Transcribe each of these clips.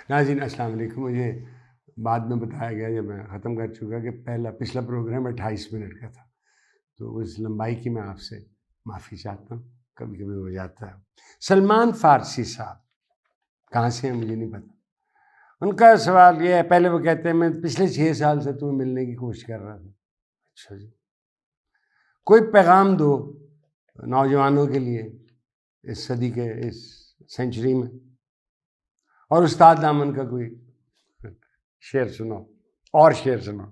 ناظرین السلام علیکم. مجھے بعد میں بتایا گیا جب میں ختم کر چکا کہ پچھلا پروگرام 28 منٹ کا تھا، تو اس لمبائی کی میں آپ سے معافی چاہتا ہوں، کبھی کبھی ہو جاتا ہے. سلمان فارسی صاحب کہاں سے ہیں مجھے نہیں پتا. ان کا سوال یہ ہے، پہلے وہ کہتے ہیں میں پچھلے 6 سال سے تمہیں ملنے کی کوشش کر رہا تھا. اچھا جی، کوئی پیغام دو نوجوانوں کے لیے اس صدی کے اس سینچری میں، اور استاد دامن کا کوئی شعر سنو اور شعر سنو.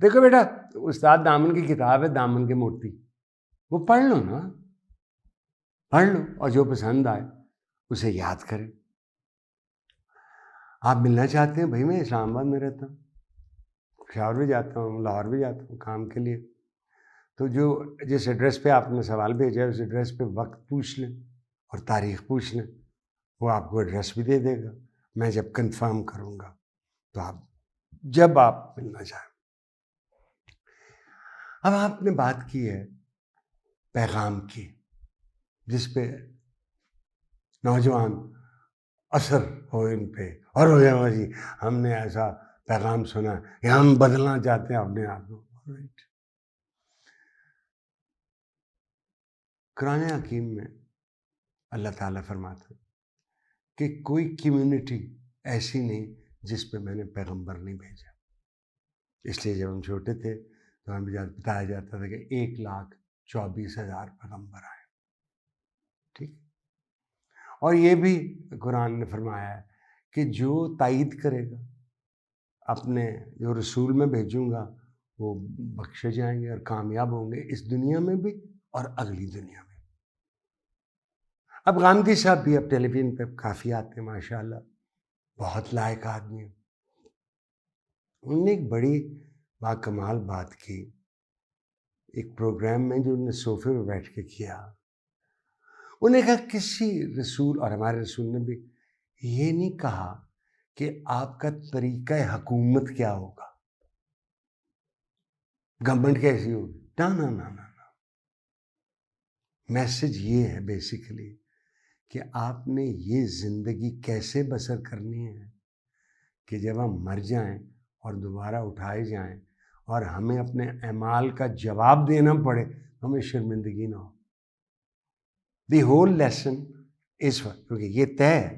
دیکھو بیٹا، استاد دامن کی کتاب ہے دامن کے موتی، وہ پڑھ لو نا، پڑھ لو اور جو پسند آئے اسے یاد کریں. آپ ملنا چاہتے ہیں؟ بھائی میں اسلام آباد میں رہتا ہوں، پشاور بھی جاتا ہوں، لاہور بھی جاتا ہوں کام کے لیے. تو جس ایڈریس پہ آپ نے سوال بھیجا ہے اس ایڈریس پہ وقت پوچھ لیں اور تاریخ پوچھ لیں، وہ آپ کو ایڈریس بھی دے دے گا. میں جب کنفرم کروں گا تو جب آپ ملنا چاہیں. اب آپ نے بات کی ہے پیغام کی، جس پہ نوجوان اثر ہو ان پہ، اور ہو جائے جی ہم نے ایسا پیغام سنا کہ ہم بدلنا چاہتے ہیں اپنے آپ کو. قرآن حکیم میں اللہ تعالیٰ فرماتا ہے کہ کوئی کمیونٹی ایسی نہیں جس پہ میں نے پیغمبر نہیں بھیجا. اس لیے جب ہم چھوٹے تھے تو ہمیں بتایا جاتا تھا کہ 1,24,000 پیغمبر آئے. ٹھیک، اور یہ بھی قرآن نے فرمایا ہے کہ جو تائید کرے گا اپنے جو رسول میں بھیجوں گا وہ بخشے جائیں گے اور کامیاب ہوں گے اس دنیا میں بھی اور اگلی دنیا میں. اب گاندھی صاحب بھی اب ٹیلی ویژن پہ کافی آتے ہیں، ماشاءاللہ بہت لائق آدمی ہیں. انہوں نے ایک بڑی باکمال بات کی ایک پروگرام میں جو انہوں نے صوفے پہ بیٹھ کے کیا. انہوں نے کہا کسی رسول، اور ہمارے رسول نے بھی یہ نہیں کہا کہ آپ کا طریقہ حکومت کیا ہوگا، گورنمنٹ کیسی ہوگی. نہ میسج یہ ہے بیسیکلی کہ آپ نے یہ زندگی کیسے بسر کرنی ہے کہ جب ہم مر جائیں اور دوبارہ اٹھائے جائیں اور ہمیں اپنے اعمال کا جواب دینا پڑے، ہمیں شرمندگی نہ ہو. دی ہول لیسن از، کیونکہ یہ طے ہے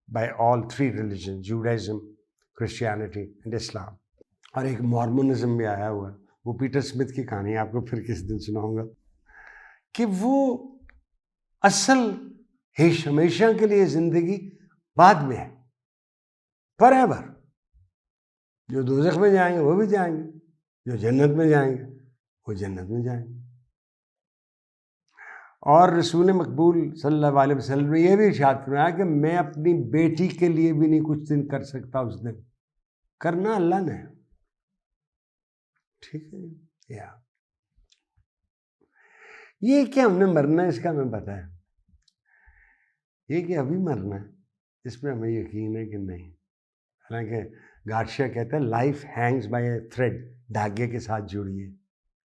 by all 3 religion, Judaism, Christianity and اسلام، اور ایک مارمونزم بھی آیا ہوا ہے. وہ پیٹر اسمتھ کی کہانی آپ کو پھر کس دن سناؤں گا کہ وہ اصل ہمیشہ کے لیے زندگی بعد میں ہے، فار ایور. جو دوزخ میں جائیں گے وہ بھی جائیں گے، جو جنت میں جائیں گے وہ جنت میں جائیں گے. اور رسول مقبول صلی اللہ علیہ وسلم نے یہ بھی ارشاد فرمایا کہ میں اپنی بیٹی کے لیے بھی نہیں کچھ دن کر سکتا، اس دن کرنا اللہ نے. ٹھیک ہے، یہ کہ ہم نے مرنا ہے اس کا ہمیں پتا ہے، یہ کہ ابھی مرنا ہے اس پہ ہمیں یقین ہے کہ نہیں. حالانکہ گاڈشاہ کہتا ہے life hangs by a thread, دھاگے کے ساتھ جڑیے،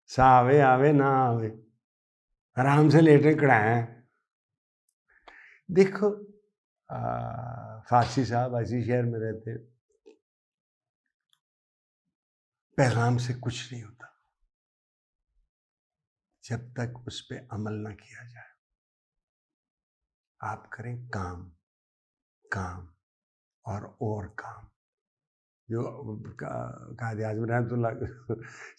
سا آوے آوے نہ آوے، آرام سے لیٹے کڑائیں. دیکھو فارسی صاحب اسی شہر میں رہتے ہیں، پیغام سے کچھ نہیں ہوتا جب تک اس پہ عمل نہ کیا جائے. آپ کریں کام اور کام. جو قائد اعظم رحمۃ اللہ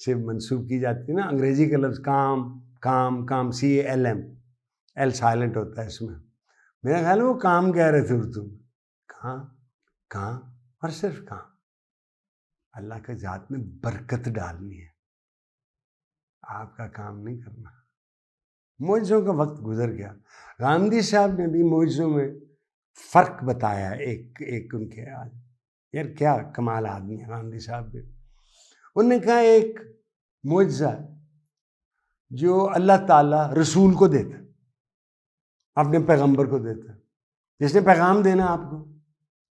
سے منسوب کی جاتی ہے نا انگریزی کا لفظ کام CALM، ایل سائلنٹ ہوتا ہے اس میں. میرا خیال ہے وہ کام کہہ رہے تھے اردو میں، کام اور صرف کام. اللہ کے ذات میں برکت ڈالنی ہے، آپ کا کام نہیں کرنا. معجزوں کا وقت گزر گیا. گاندھی صاحب نے بھی معجزوں میں فرق بتایا ہے. ایک ان کے یار کیا کمال آدمی ہے گاندھی صاحب بھی. انہوں نے کہا ایک معجزہ جو اللہ تعالیٰ رسول کو دیتا، اپنے پیغمبر کو دیتا، جس نے پیغام دینا آپ کو.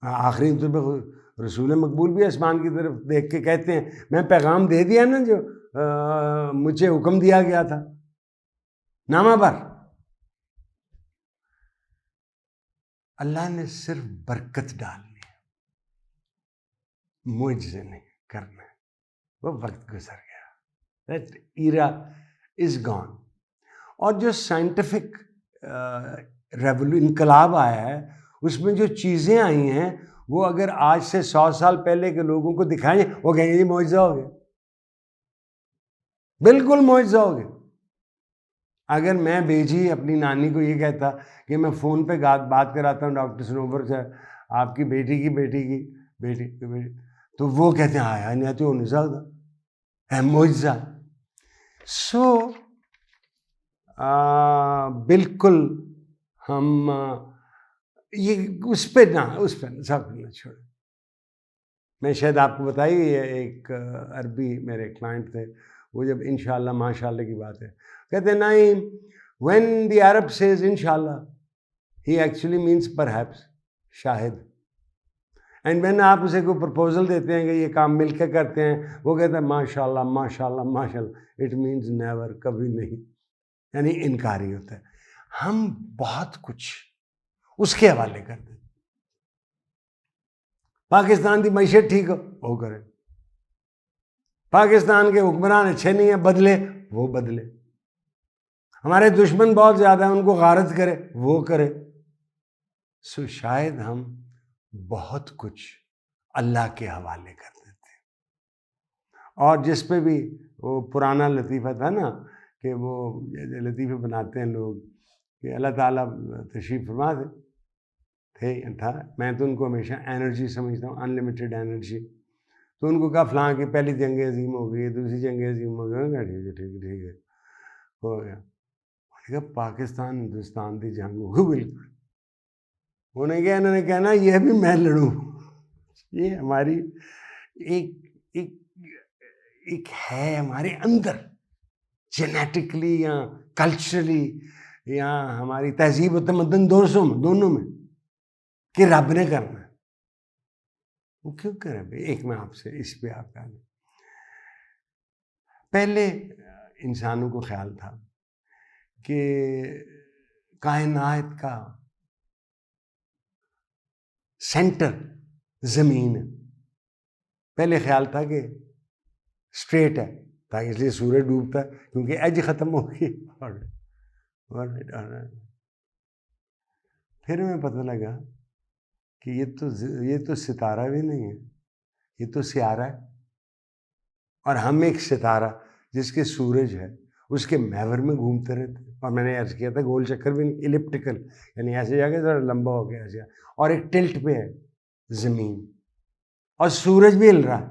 آخری طور پہ رسول مقبول بھی آسمان کی طرف دیکھ کے کہتے ہیں میں پیغام دے دیا نا جو مجھے حکم دیا گیا تھا نامہ بر. اللہ نے صرف برکت ڈالنی ہے. مجھ سے نہیں کرنا ہے، وہ وقت گزر گیا، دیٹ ایرا از گون. اور جو سائنٹیفک انقلاب آیا ہے اس میں جو چیزیں آئی ہیں وہ اگر آج سے 100 سال پہلے کے لوگوں کو دکھائیں وہ کہیں گے جی معجزہ ہو گیا، بالکل معجزہ ہو گیا. اگر میں بیجی اپنی نانی کو یہ کہتا کہ میں فون پہ بات کراتا ہوں ڈاکٹر سنوبر سے آپ کی بیٹی کی بیٹی تو وہ کہتے ہیں ہاں نہیں آتی، وہ نہیں سکتا ہے معجزہ. سو بالکل ہم یہ اس پہ سب نہ چھوڑیں. میں شاید آپ کو بتائی ایک عربی میرے کلائنٹ تھے، وہ جب انشاءاللہ ماشاءاللہ کی بات ہے کہتے ہیں نائم when the Arab says inshallah he actually means perhaps Shahid. And when آپ اسے کوئی پرپوزل دیتے ہیں کہ یہ کام مل کے کرتے ہیں وہ کہتے ہیں ماشاءاللہ ماشاءاللہ ماشاءاللہ، اٹ مینز نیور، کبھی نہیں، یعنی انکاری ہوتا ہے. ہم بہت کچھ اس کے حوالے کرتے ہیں. پاکستان کی معیشت ٹھیک ہو وہ کرے، پاکستان کے حکمران اچھے نہیں ہیں بدلے وہ بدلے، ہمارے دشمن بہت زیادہ ہیں ان کو غارت کرے وہ کرے. سو شاید ہم بہت کچھ اللہ کے حوالے کر دیتے ہیں. اور جس پہ بھی وہ پرانا لطیفہ تھا نا کہ وہ لطیفے بناتے ہیں لوگ کہ اللہ تعالیٰ تشریف فرما دے تھا، میں تو ان کو ہمیشہ انرجی سمجھتا ہوں، انلمیٹڈ انرجی. تو ان کو کہا فلاں کی پہلی جنگ عظیم ہو گئی، دوسری جنگ عظیم ہو گئی، ٹھیک ہے ہو گیا. انہوں نے کہا پاکستان ہندوستان کی جنگ ہو گئی بالکل. انہوں نے کہنا یہ بھی میں لڑوں. یہ ہماری ایک ہے ہمارے اندر جینیٹکلی یا کلچرلی یا ہماری تہذیب و تمدن دونوں میں کہ رب نے کرنا ہے. وہ کیوں کرے بھائی؟ ایک میں آپ سے اس پہ آپ کا پہلے انسانوں کو خیال تھا کہ کائنات کا سینٹر زمین ہے. پہلے خیال تھا کہ اسٹریٹ ہے تاکہ اس لیے سورج ڈوبتا ہے کیونکہ ایج ختم ہو گئی. پھر ہمیں پتہ لگا کہ یہ تو ستارہ بھی نہیں ہے، یہ تو سیارہ ہے. اور ہم ایک ستارہ جس کے سورج ہے اس کے محور میں گھومتے رہتے. اور میں نے عرض کیا تھا گول چکر بھی نہیں، الپٹیکل، یعنی ایسے جا کے ذرا لمبا ہو گیا ایسے، اور ایک ٹلٹ پہ ہے زمین، اور سورج بھی ہل رہا ہے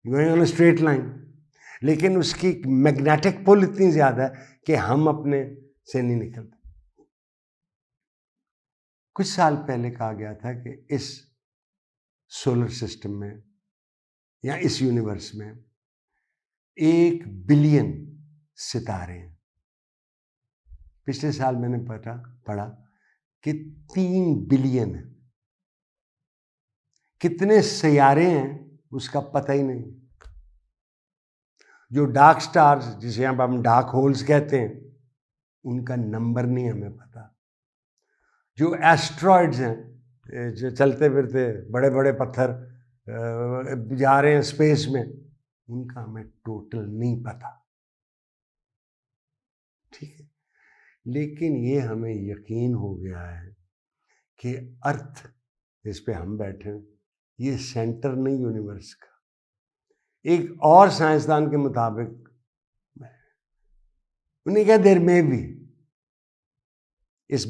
going on a straight line, لیکن اس کی میگنیٹک پل اتنی زیادہ ہے کہ ہم اپنے سے نہیں نکلتے. کچھ سال پہلے کہا گیا تھا کہ اس سولر سسٹم میں یا اس یونیورس میں 1 بلین ستارے ہیں. پچھلے سال میں نے پڑھا کہ 3 بلین ہیں. کتنے سیارے ہیں اس کا پتہ ہی نہیں. جو ڈارک سٹارز جسے ہم ڈارک ہولز کہتے ہیں ان کا نمبر نہیں ہمیں پتہ. جو ایسٹرائڈز ہیں جو چلتے پھرتے بڑے بڑے پتھر جا رہے ہیں اسپیس میں، ان کا ہمیں ٹوٹل نہیں پتہ. ٹھیک ہے، لیکن یہ ہمیں یقین ہو گیا ہے کہ ارتھ جس پہ ہم بیٹھے ہیں یہ سینٹر نہیں یونیورس کا. ایک اور سائنسدان کے مطابق انہیں کہا دیر میں بھی اس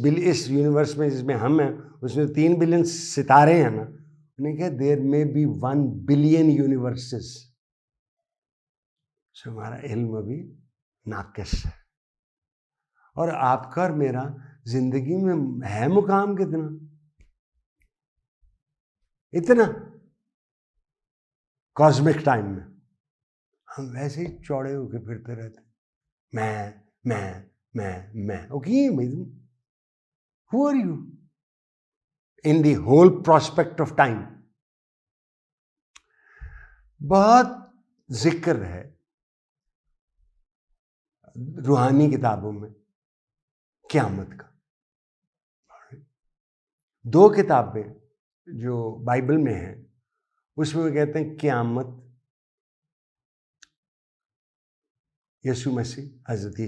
یونیورس میں جس میں ہم ہیں اس میں 3 بلین ستارے ہیں نا، انہیں کہا دیر میں بھی 1 بلین یونیورسز. سو ہمارا علم ابھی ناقص ہے. اور آپ کا اور میرا زندگی میں ہے مقام کتنا؟ اتنا. کاسمک ٹائم میں ہم ویسے ہی چوڑے ہو کے پھرتے رہتے، میں اوکے بھائی who are you in the whole prospect of time. بہت ذکر ہے روحانی کتابوں میں قیامت کا. 2 کتابیں جو بائبل میں ہیں اس میں وہ کہتے ہیں قیامت یسوع مسیح حضرت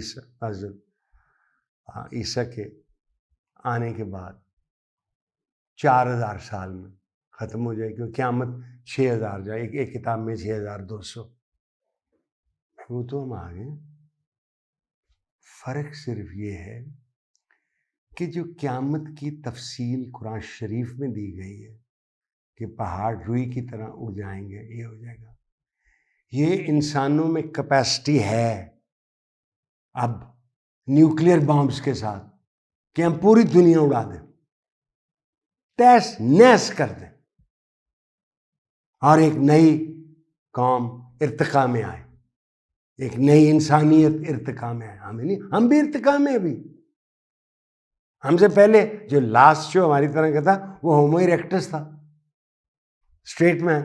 عیسیٰ کے آنے کے بعد 4000 سال میں ختم ہو جائے گی. قیامت 6000 جائے, ایک کتاب میں 6200. وہ تو ہم آگے. فرق صرف یہ ہے کہ جو قیامت کی تفصیل قرآن شریف میں دی گئی ہے کہ پہاڑ روئی کی طرح اڑ جائیں گے, یہ ہو جائے گا, یہ انسانوں میں کیپیسٹی ہے اب نیوکلیئر بامز کے ساتھ کہ ہم پوری دنیا اڑا دیں, تیس نیس کر دیں, اور ایک نئی قوم ارتقاء میں آئے, ایک نئی انسانیت ارتقاء میں آئے. ہمیں نہیں, ہم بھی ارتقاء میں ابھی. ہم سے پہلے جو لاسٹ جو ہماری طرح کا تھا وہ ہومو ایریکٹس تھا, اسٹریٹ مین.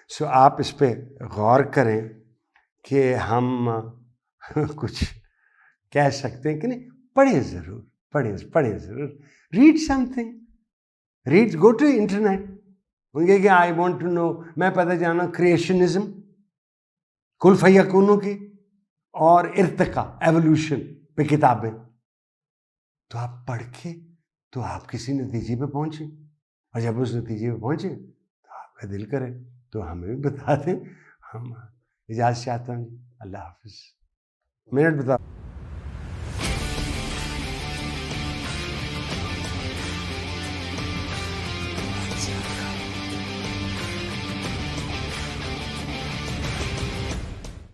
سو آپ اس پہ غور کریں کہ ہم کچھ کہہ سکتے ہیں کہ نہیں. پڑھیں ضرور, پڑھیں ضرور. Read something, read, go to internet. ان کے کہ آئی وانٹ ٹو نو, میں پتہ جانا کریشنزم, کل فیکونوں کی, اور ارتقاء ایولیوشن پہ کتابیں. تو آپ پڑھ کے تو آپ کسی نتیجے پہ پہنچیں, اور جب اس نتیجے پہ پہنچیں تو آپ کا دل کرے تو ہمیں بھی بتا دیں. ہم اجازت چاہتا ہوں. اللہ حافظ. منٹ بتاؤ.